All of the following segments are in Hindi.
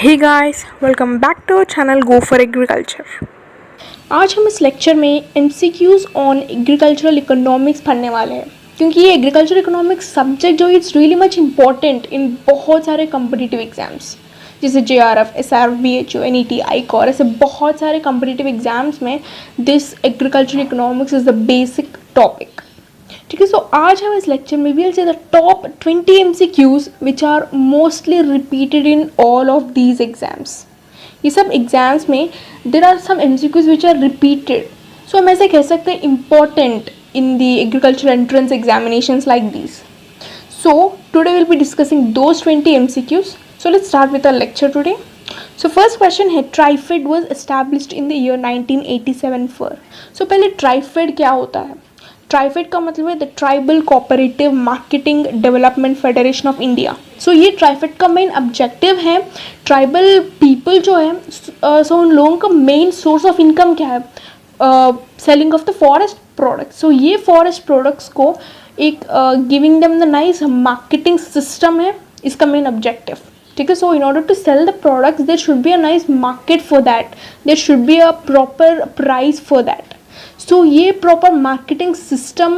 Hey guys, welcome back to our channel Go for Agriculture. आज हम इस लेक्चर में MCQs ऑन एग्रीकल्चरल इकोनॉमिक्स पढ़ने वाले हैं, क्योंकि ये एग्रीकल्चर इकोनॉमिक्स सब्जेक्ट जो it's really much important in बहुत सारे कम्पिटिटिव एग्जाम्स जैसे JRF, SRF, BHO, NET, ICOR, ऐसे बहुत सारे कम्पिटिटिव एग्जाम्स में this agriculture economics is the basic topic. ठीक है, सो आज हम इस लेक्चर में we'll see the top 20 MCQs which are mostly repeated in all of these exams. ये सब एग्जाम्स में there are some MCQs which are repeated, so हम ऐसे कह सकते हैं important in the agriculture entrance examinations like these. So today we'll be discussing those 20 MCQs. So let's start with our lecture today. So first question है, TriFed was established in the year 1987 for. So पहले TriFed क्या होता है? TriFed का मतलब है the tribal cooperative marketing development federation of India. So ये TriFed का मेन ऑब्जेक्टिव है, ट्राइबल पीपल जो है सो उन लोगों का मेन सोर्स ऑफ इनकम क्या है? Selling of the forest products. So ये फॉरेस्ट प्रोडक्ट्स को एक giving them the nice marketing system है इसका मेन ऑब्जेक्टिव. ठीक है, so in order to sell the products there should be a nice market for that, there should be a proper price for that. So ये प्रॉपर मार्केटिंग सिस्टम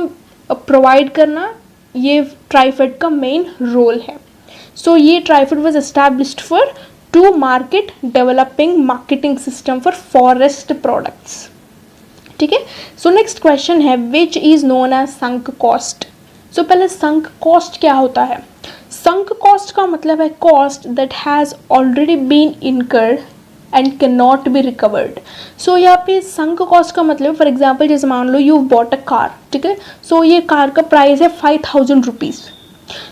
प्रोवाइड करना ये TriFed का मेन रोल है. सो ये TriFed was established for to market developing marketing system for forest products. ठीक है, सो नेक्स्ट क्वेश्चन है which is known as sunk cost. So पहले संक कॉस्ट क्या होता है? संक कॉस्ट का मतलब है cost that has already been incurred and can not be recovered. So यहाँ पे संक कॉस्ट का मतलब फॉर एग्जाम्पल जैसे मान लो यू बॉट अ कार. ठीक है, सो ये कार का प्राइस है 5000 rupees.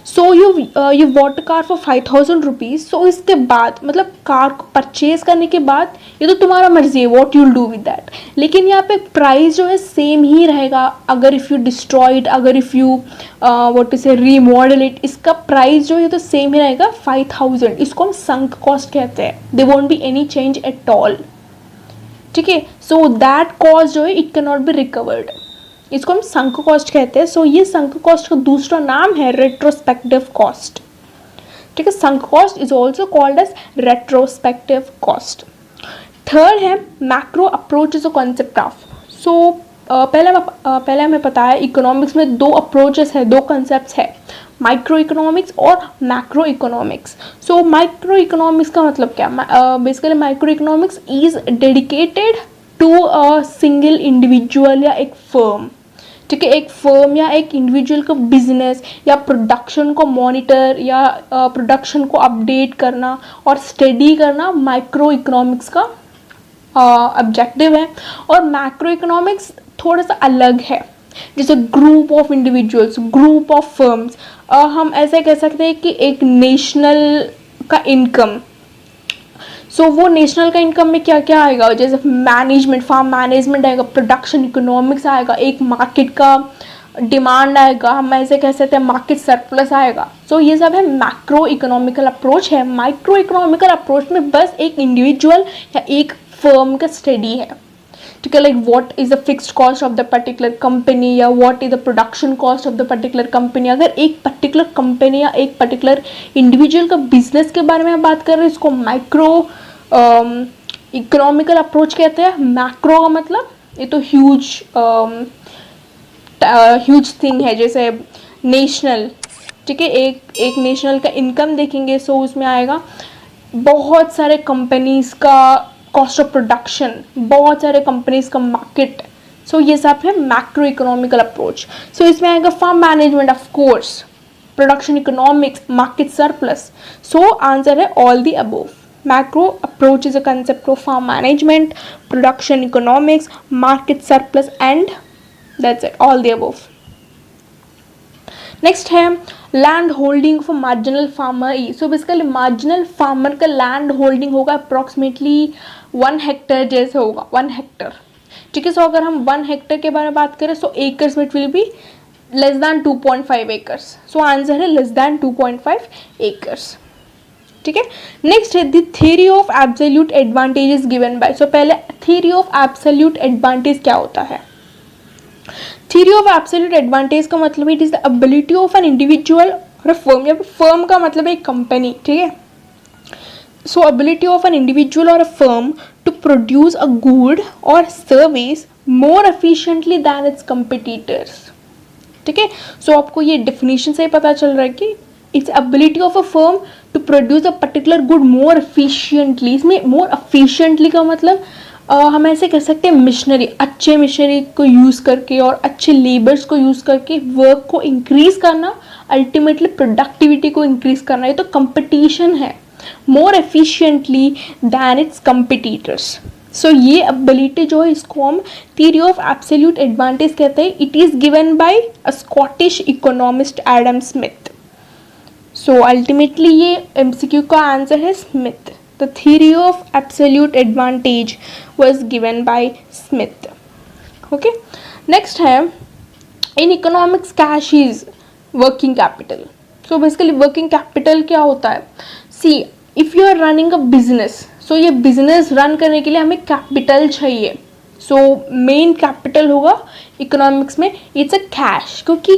So you bought a car for 5000 rupees. So इसके बाद मतलब कार को परचेज करने के बाद ये तो तुम्हारा मर्जी है what you'll do with that, लेकिन यहाँ पे प्राइस जो है सेम ही रहेगा. अगर इफ़ यू डिस्ट्रॉय इट, अगर if you what is remodel it, इसका प्राइस जो है तो सेम ही रहेगा 5000. इसको हम संक कॉस्ट कहते हैं. They want be any change at all. ठीक है, सो दैट कॉस्ट जो है it can not be recovered, इसको हम संक कॉस्ट कहते हैं. सो ये संक कॉस्ट का दूसरा नाम है रेट्रोस्पेक्टिव कॉस्ट. ठीक है, sunk cost is also called as retrospective cost. Third है macro approach is a concept of. So पहले हमें पता है इकोनॉमिक्स में दो अप्रोचेस है, दो कॉन्सेप्ट्स है, माइक्रो इकोनॉमिक्स और macroeconomics. So microeconomics का मतलब क्या? Basically microeconomics is dedicated to a single individual या एक फर्म. ठीक है, एक फर्म या एक इंडिविजुअल का बिजनेस या प्रोडक्शन को मॉनिटर या प्रोडक्शन को अपडेट करना और स्टडी करना माइक्रो इकोनॉमिक्स का ऑब्जेक्टिव है. और मैक्रो इकोनॉमिक्स थोड़ा सा अलग है, जैसे group of individuals, group of firms. हम ऐसे कह सकते हैं कि एक नेशनल का इनकम. सो वो नेशनल का इनकम में क्या क्या आएगा? जैसे मैनेजमेंट, फार्म मैनेजमेंट आएगा, प्रोडक्शन इकोनॉमिक्स आएगा, एक मार्केट का डिमांड आएगा, हम ऐसे कह सकते हैं मार्केट सरप्लस आएगा. सो ये सब है मैक्रो इकोनॉमिकल अप्रोच है. माइक्रो इकोनॉमिकल अप्रोच में बस एक इंडिविजुअल या एक फर्म का स्टडी है. ठीक है, like what is the fixed cost of the particular company या what is the production cost of the particular company. अगर एक पर्टिकुलर कंपनी या एक पर्टिकुलर इंडिविजुअल का बिजनेस के बारे में बात कर रहे हैं, इसको माइक्रो इकोनॉमिकल अप्रोच कहते हैं. मैक्रो का मतलब ये तो ह्यूज थिंग है, जैसे नेशनल. ठीक है, एक नेशनल का इनकम देखेंगे, सो उसमें आएगा बहुत सारे कंपनीज का कॉस्ट ऑफ प्रोडक्शन, बहुत सारे कंपनीज का मार्केट. सो ये सब है मैक्रो इकोनॉमिकल अप्रोच. सो इसमें आएगा farm management of course, production economics, market surplus. So answer है all the above. Macro approach is a concept of farm management, production economics, market surplus, and that's it, all the above. Next है land holding for marginal farmer. So basically marginal farmer का लैंड होल्डिंग होगा अप्रॉक्सीमेटली 1 हेक्टर जैसे होगा, 1 हेक्टर. ठीक है, सो अगर हम 1 हेक्टर के बारे में बात करें सो एकर्स में it will be less than 2.5 acres. So answer है लेस दैन 2.5 एकर्स. ठीक है, नेक्स्ट है the theory of absolute advantages given by. So पहले थ्योरी ऑफ एब्सोल्यूट एडवांटेज क्या होता है? थ्योरी ऑफ एब्सोल्यूट एडवांटेज का मतलब it is the ability of an individual और फर्म, या फर्म का मतलब एक कंपनी. ठीक है, So ability of an individual or a firm to produce a good or service more efficiently than its competitors. ठीक है, सो आपको ये डेफिनेशन से ही पता चल रहा है कि its ability of a firm to produce a particular good more efficiently. इसमें मोर एफिशिएंटली का मतलब हम ऐसे कह सकते हैं मिशनरी, अच्छे मिशनरी को यूज़ करके और अच्छे लेबर्स को यूज़ करके वर्क को इंक्रीज करना, अल्टीमेटली प्रोडक्टिविटी को इंक्रीज करना. ये तो कंपटीशन है, more efficiently than its competitors. So ये एबिलिटी जो है इसको हम थियरी ऑफ एब्सोल्यूट एडवांटेज कहते हैं. It is given by a Scottish economist Adam Smith. So ultimately ये एमसीक्यू का आंसर है Smith. The theory of absolute advantage was given by Smith. Okay, next है in economics cash is working capital. So basically working capital क्या होता है? See, if you are running a business, so ये बिजनेस रन करने के लिए हमें कैपिटल चाहिए. सो मेन कैपिटल होगा इकोनॉमिक्स में इट्स अ कैश, क्योंकि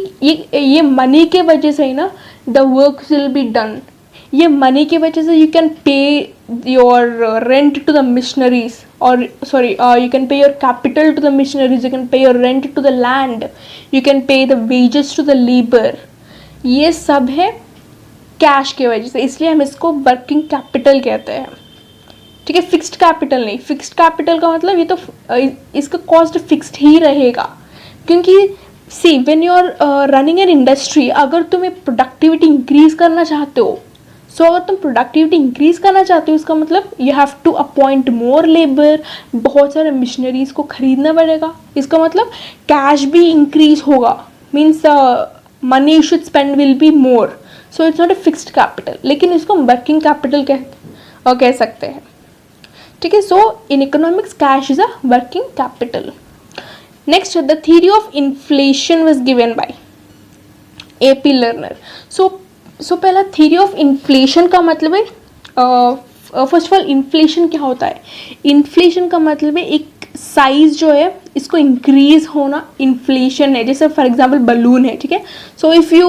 ये मनी के वजह से ही ना the work will be done. ये मनी की वजह से you can pay your rent to the missionaries, और sorry you can pay your capital to the missionaries, you can pay your rent to the land, you can pay the wages to the labour. ये सब है कैश की वजह से, इसलिए हम इसको वर्किंग कैपिटल कहते हैं. ठीक है, फिक्स्ड कैपिटल नहीं. फिक्स्ड कैपिटल का मतलब ये तो इसका कॉस्ट फिक्स्ड ही रहेगा, क्योंकि see when you are running an industry, अगर तुम्हें प्रोडक्टिविटी इंक्रीज करना चाहते हो, सो अगर तुम प्रोडक्टिविटी इंक्रीज करना चाहते हो इसका मतलब you have to appoint more labour, बहुत सारे मिशनरीज को खरीदना पड़ेगा. इसका मतलब कैश भी इंक्रीज होगा, means money you should spend will be more. So it's not a fixed capital, लेकिन इसको हम वर्किंग कैपिटल कह सकते हैं. ठीक है, so in economics cash is a working capital. Next the theory of inflation was given by AP Lerner. So पहला थियरी ऑफ इन्फ्लेशन का मतलब है, फर्स्ट ऑफ ऑल इन्फ्लेशन क्या होता है? इन्फ्लेशन का मतलब है एक साइज जो है इसको इंक्रीज होना, इन्फ्लेशन है. जैसे फॉर एग्जांपल बलून है, ठीक है. So if you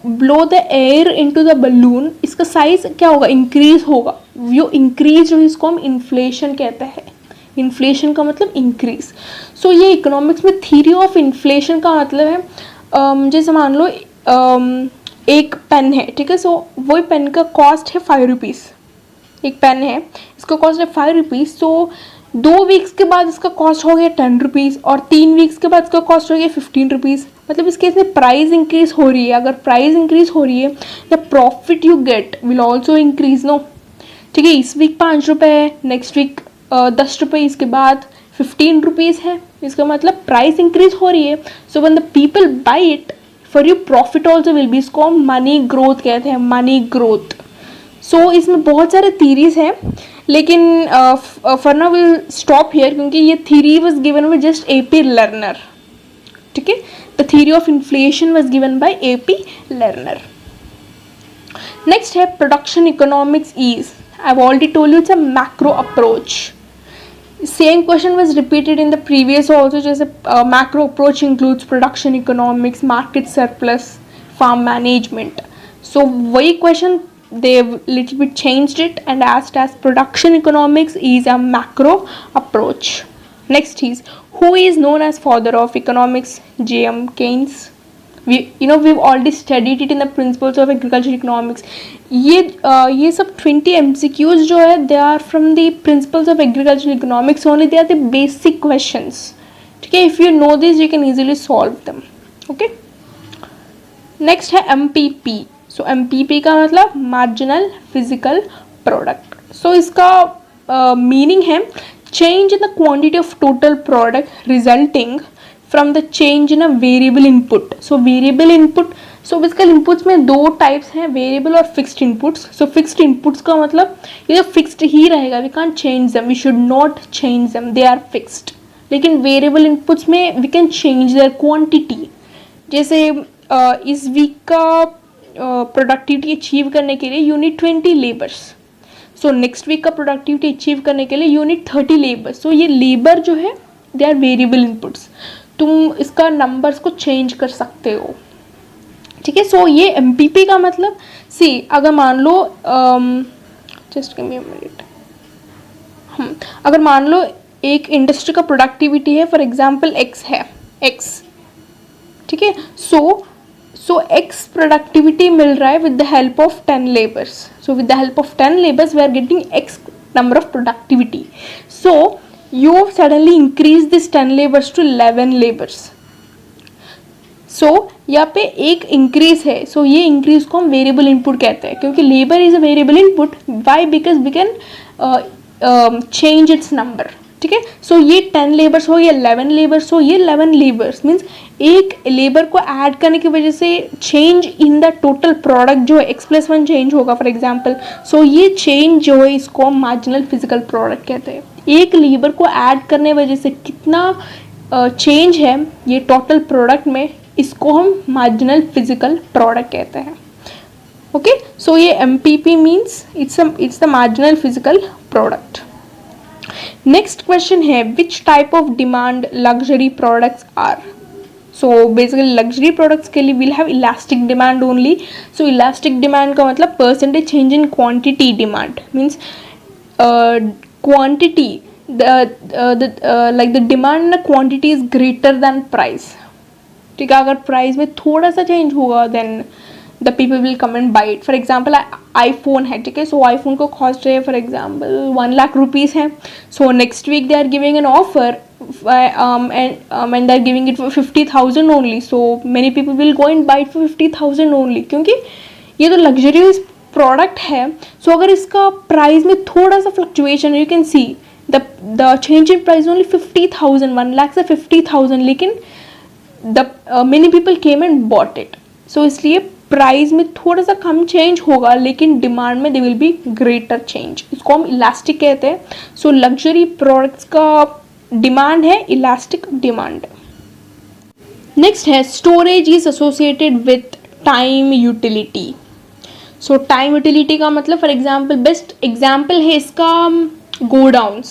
blow the air into the balloon, इसका साइज क्या होगा? इंक्रीज होगा. यो इंक्रीज जो है इसको हम इन्फ्लेशन कहते हैं. इन्फ्लेशन का मतलब इंक्रीज. सो ये इकोनॉमिक्स में थियरी ऑफ इन्फ्लेशन का मतलब है, जैसे मान लो एक पेन है, ठीक है. सो वही पेन का कॉस्ट है 5 रुपीज़. एक पेन है, इसका कॉस्ट है 5 रुपीज़. सो 2 वीक्स के बाद इसका कॉस्ट हो गया 10 रुपीज़, और 3 वीक्स के बाद इसका कॉस्ट हो गया 15 रुपीज़. मतलब इस केस में प्राइस इंक्रीज हो रही है. अगर प्राइस इंक्रीज हो रही है the profit you get will also increase. No, ठीक है. इस वीक 5 रुपये है, नेक्स्ट वीक 10 रुपये, इसके बाद 15 रुपीज़ है. इसका मतलब प्राइस इंक्रीज हो रही है. So when the people by it, for you profit also will be. इसको हम मनी ग्रोथ कहते हैं, मनी ग्रोथ. सो इसमें बहुत सारे थीरीज हैं, लेकिन for now we'll stop here, क्योंकि ये theory was given by just AP Lerner. ठीक है, the theory of inflation was given by AP Lerner. Next है production economics is, I have already told you, it's a macro approach. Same question was repeated in the previous also. जैसे macro approach includes production economics, market surplus, farm management. So वही question they've little bit changed it and asked as production economics is a macro approach. Next is, who is known as father of economics? J.M. Keynes. We've already studied it in the principles of agricultural economics. ये सब 20 MCQs जो है they are from the principles of agricultural economics only. They are the basic questions. ठीक है, if you know this you can easily solve them. Okay. Next है MPP. So MPP का मतलब marginal physical product. So इसका meaning है change in the quantity of total product resulting from the change in a variable input. So variable input, so basically inputs में 2 types हैं, variable और fixed inputs. So fixed inputs का मतलब ये तो fixed ही रहेगा, we can't change them, we should not change them, they are fixed. लेकिन variable inputs में we can change their quantity. जैसे इस वीक का प्रोडक्टिविटी अचीव करने के लिए you need 20 labours. So next week का प्रोडक्टिविटी अचीव करने के लिए यू नीड 30 लेबर्स. सो ये लेबर जो है दे आर वेरिएबल इनपुट्स. तुम इसका नंबर्स को चेंज कर सकते हो. ठीक है, सो ये MPP का मतलब सी, अगर मान लो just give me a minute. अगर मान लो एक इंडस्ट्री का प्रोडक्टिविटी है फॉर एग्जांपल एक्स है, एक्स, ठीक है। सो एक्स प्रोडक्टिविटी मिल रहा है with the help of 10 labours. So with the help of 10 labours we are getting X number of productivity. So you suddenly increase this 10 labours to 11 labours. सो यहाँ पे एक इंक्रीज है, सो ये इंक्रीज को हम वेरिएबल इनपुट कहते हैं, क्योंकि labour is a variable input. Why? Because we can change its number, ठीक है। सो ये 10 लेबर्स हो, ये 11 लेबर्स हो, ये 11 लेबर्स मीन्स एक लेबर को ऐड करने की वजह से change in the total product जो है x+1 चेंज होगा फॉर एग्जांपल। सो ये चेंज जो है इसको हम मार्जिनल फिजिकल प्रोडक्ट कहते हैं। एक लेबर को ऐड करने वजह से कितना चेंज है ये टोटल प्रोडक्ट में, इसको हम मार्जिनल फिजिकल प्रोडक्ट कहते हैं। ओके, सो ये MPP means it's the marginal physical product. Next question है which type of demand luxury products are. So basically luxury products के लिए we'll have elastic demand only. So elastic demand का मतलब percentage change in quantity demand means quantity like the demand quantity is greater than price, ठीक है। अगर प्राइस में थोड़ा सा चेंज होगा then the people will come and buy it. For example iPhone है, ठीक है। सो आईफोन को कॉस्ट है फॉर एग्जाम्पल 1 लाख रुपीज़ है। So next week they are giving an offer and they are giving it for 50,000 only. So many people will go and buy it for 50,000 only, क्योंकि ये तो लग्जरियस प्रोडक्ट है। सो अगर इसका प्राइस में थोड़ा सा fluctuation, you can see the change in price only 50,000, 1 lakh से 50,000, लेकिन the many people came and bought it. So इसलिए प्राइस में थोड़ा सा कम चेंज होगा लेकिन डिमांड में they will be greater change, इसको हम इलास्टिक कहते हैं। सो लग्जरी प्रोडक्ट्स का डिमांड है इलास्टिक डिमांड। नेक्स्ट है storage is associated with time utility. So time utility का मतलब फॉर एग्जांपल बेस्ट एग्जांपल है इसका गोडाउन्स,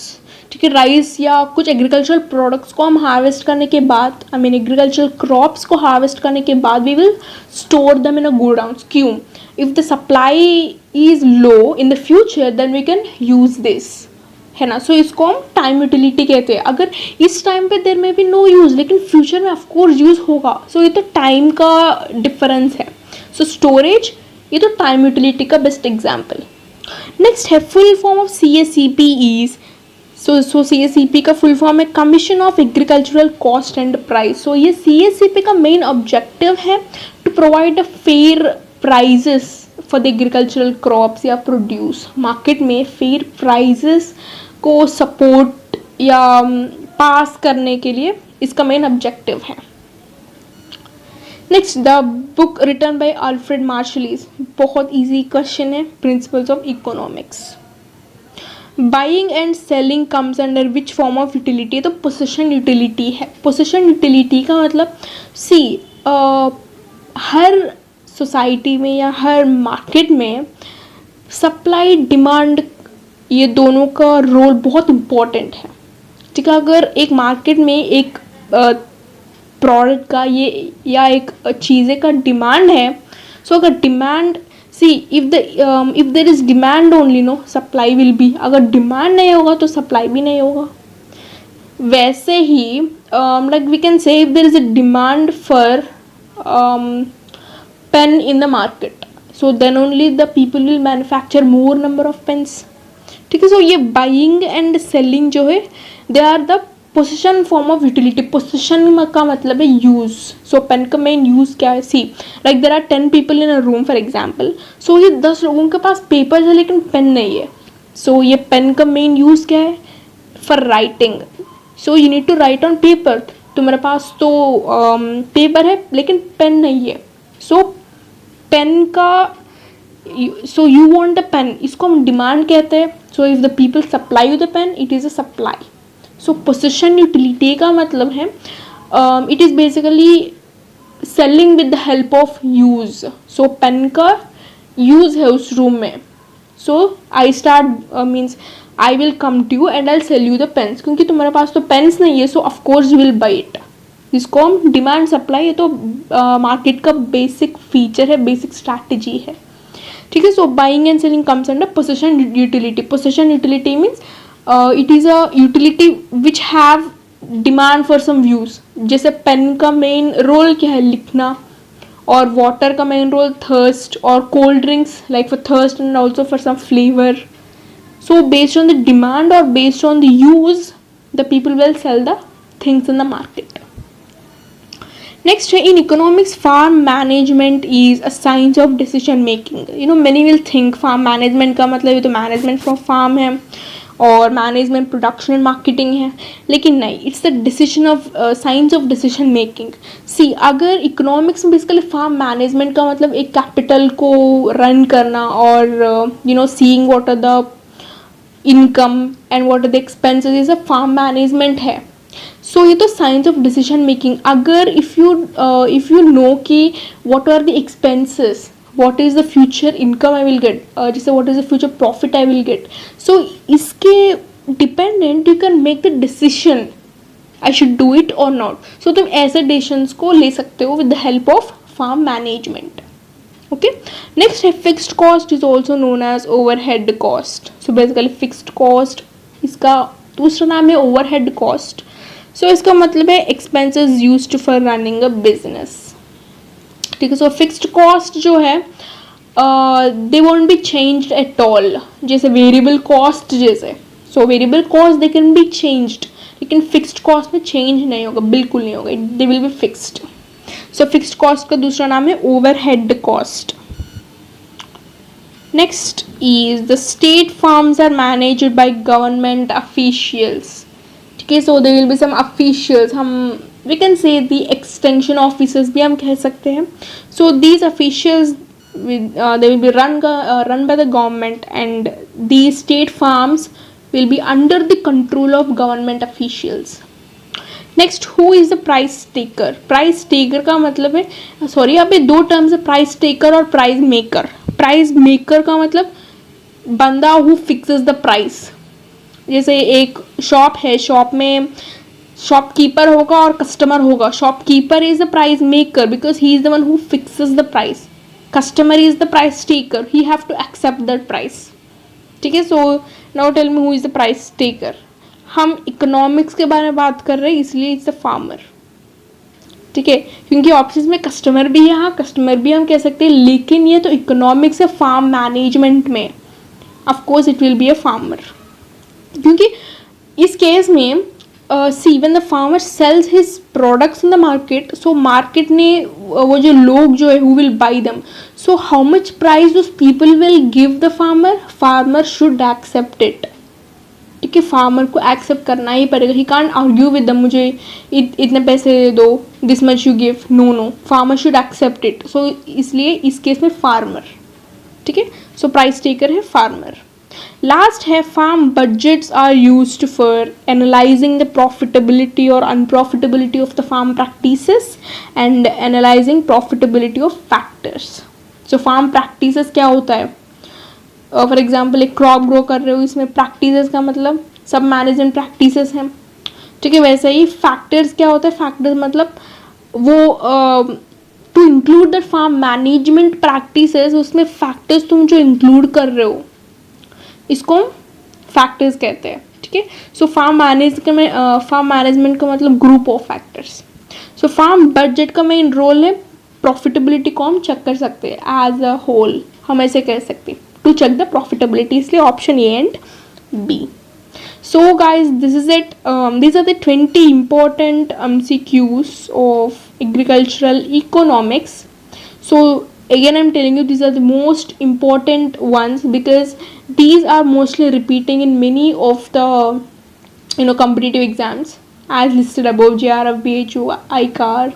ठीक है। राइस या कुछ एग्रीकल्चरल प्रोडक्ट्स को हम हार्वेस्ट करने के बाद, आई मीन एग्रीकल्चरल क्रॉप्स को हार्वेस्ट करने के बाद we will store them in a godowns. क्यों? If the supply is low in the future then we can use this, है ना। सो इसको हम टाइम यूटिलिटी कहते हैं। अगर इस टाइम पे देर में भी नो यूज लेकिन फ्यूचर में ऑफकोर्स यूज होगा, सो ये तो टाइम का डिफरेंस है। सो स्टोरेज ये तो टाइम यूटिलिटी का बेस्ट एग्जाम्पल। नेक्स्ट है full form of CSEP is, so CSEP का फुल फॉर्म है commission of agricultural cost and price. So ये CSEP का मेन ऑब्जेक्टिव है to provide a fair prices for the agricultural crops या प्रोड्यूस। मार्केट में फेयर प्राइजेस को सपोर्ट या पास करने के लिए इसका मेन ऑब्जेक्टिव है। Next the book written by Alfred Marshall is, बहुत इजी क्वेश्चन है, principles of economics. Buying and selling comes under which form of utility, तो पोसेशन यूटिलिटी है। पोसेशन यूटिलिटी का मतलब सी हर सोसाइटी में या हर मार्केट में सप्लाई डिमांड ये दोनों का रोल बहुत इम्पॉर्टेंट है, ठीक है। अगर एक मार्केट में एक प्रोडक्ट का ये या एक चीज़ें का डिमांड है, सो अगर demand see if there is demand only no supply will be, अगर डिमांड नहीं होगा तो सप्लाई भी नहीं होगा। वैसे ही like we can say if there is a demand for pen in the market, so then only the people will manufacture more number of pens, ठीक है। सो ये बाइंग एंड सेलिंग जो है they are the possession form of utility. Possession का मतलब है यूज। सो पेन का मेन यूज क्या है? See like there are 10 people in a room for example. So ये 10 लोगों के पास पेपर है लेकिन पेन नहीं है। सो ये पेन का मेन यूज क्या है? For writing. So you need to write on paper. तुम्हारे पास तो पेपर है लेकिन पेन नहीं है, सो पेन का so you want the pen, इसको हम डिमांड कहते हैं। So if the people supply you the pen it is a supply. So possession utility का मतलब है it is basically selling with the help of use. So pen का यूज है उस रूम में। So I start means I will come to you and I sell you the pens, क्योंकि तुम्हारे पास तो पेन्स नहीं है, so of course you will buy it. इसको हम डिमांड सप्लाई, ये तो मार्केट का बेसिक फीचर है, बेसिक स्ट्रैटेजी है। ठीक है. So buying and selling comes under possession utility. Possession utility means it is a utility which have demand for some use. जैसे पेन का मेन रोल क्या है, लिखना, और वाटर का मेन रोल थर्स्ट, और cold drinks like for thirst and also for some flavour. So based on the demand और based on the use the people will sell the things in the market. Next, in economics, farm management is a science of decision making. You know, many will think farm management का मतलब ये तो management for farm है और management production and marketing है, लेकिन नहीं, it's the decision of science of decision making. See, अगर economics में basically farm management का मतलब एक capital को run करना और you know seeing what are the income and what are the expenses, ये सब फार्म मैनेजमेंट है. सो ये तो साइंस ऑफ डिसीजन मेकिंग. अगर इफ़ यू नो कि what are the expenses, what is the future income I will get, जैसे what is the future profit I will get, so इसके dependent you can make the decision I should do it और नॉट. सो तुम ऐसे डिसीजंस को ले सकते हो with the help of farm management. Okay, next fixed cost is also known as overhead cost. So basically fixed cost इसका दूसरा नाम है overhead cost. So इसका मतलब है expenses used for running a business. ठीक है. So fixed cost जो है they won't be changed at all. जैसे variable cost जैसे, so variable cost they can be changed, लेकिन fixed cost में change नहीं होगा, बिल्कुल नहीं होगा. They will be fixed. So fixed cost का दूसरा नाम है overhead cost. Next is the state farms are managed by government officials. Okay, so there will be some officials, we can say the extension officers भी हम कह सकते हैं. So these officials they will be run by the government, and these state farms will be under the control of government officials. Next, who is the price taker. Price taker का मतलब है, सॉरी यहाँ पे दो टर्म्स है, प्राइस टेकर और प्राइस मेकर. प्राइस मेकर का मतलब बंदा हु फिक्सेस द प्राइस. जैसे एक शॉप है, शॉप में शॉपकीपर होगा और कस्टमर होगा. Shopkeeper is the price maker because he is the one who fixes the price. Customer is the price taker, he have to accept that price. ठीक है. So now tell me who is the price taker. हम इकोनॉमिक्स के बारे में बात कर रहे हैं, इसलिए इट्स अ फार्मर. ठीक है, क्योंकि ऑप्शंस में कस्टमर भी है, हाँ कस्टमर भी हम कह सकते हैं, लेकिन ये तो इकोनॉमिक्स है. फार्म मैनेजमेंट में of course it will be a farmer, क्योंकि इस केस में see when the farmer sells his products in the market, so market ने वो जो लोग जो है who will buy them, so how much price those people will give the farmer, farmer should accept it. ठीक है, फार्मर को एक्सेप्ट करना ही पड़ेगा. He can't argue with them, मुझे इतने पैसे दे दो, this much you give. No, farmer should accept it. So इसलिए इस केस में फार्मर. ठीक है. सो प्राइस टेकर है फार्मर. लास्ट है farm budgets are used for analysing the profitability और unprofitability of the farm practices and analysing profitability of factors. So farm practices क्या होता है, फॉर एग्जाम्पल एक क्रॉप ग्रो कर रहे हो, इसमें प्रैक्टिसेस का मतलब सब मैनेजमेंट प्रैक्टिसेस हैं. ठीक है. वैसे ही फैक्टर्स क्या होता है, फैक्टर्स मतलब वो to include that farm management practices, उसमें फैक्टर्स तुम जो इंक्लूड कर रहे हो इसको फैक्टर्स कहते हैं. ठीक है. सो फार्म मैनेजमेंट का मतलब group of factors. So farm budget का मेन रोल है प्रॉफिटेबिलिटी को हम चेक कर सकते हैं एज अ होल, हम ऐसे कह सकते हैं to check the profitability, इसलिए option A and B. So guys, this is it. These are the 20 important MCQs of agricultural economics. So again I'm telling you, these are the most important ones because these are mostly repeating in many of the competitive exams as listed above, JRF, BHU, ICAR,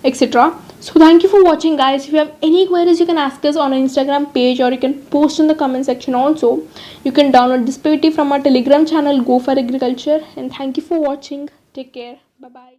etc. So thank you for watching guys. If you have any queries you can ask us on our Instagram page or you can post in the comment section also. You can download this PPT from our Telegram channel Go for Agriculture, and thank you for watching. Take care. Bye bye.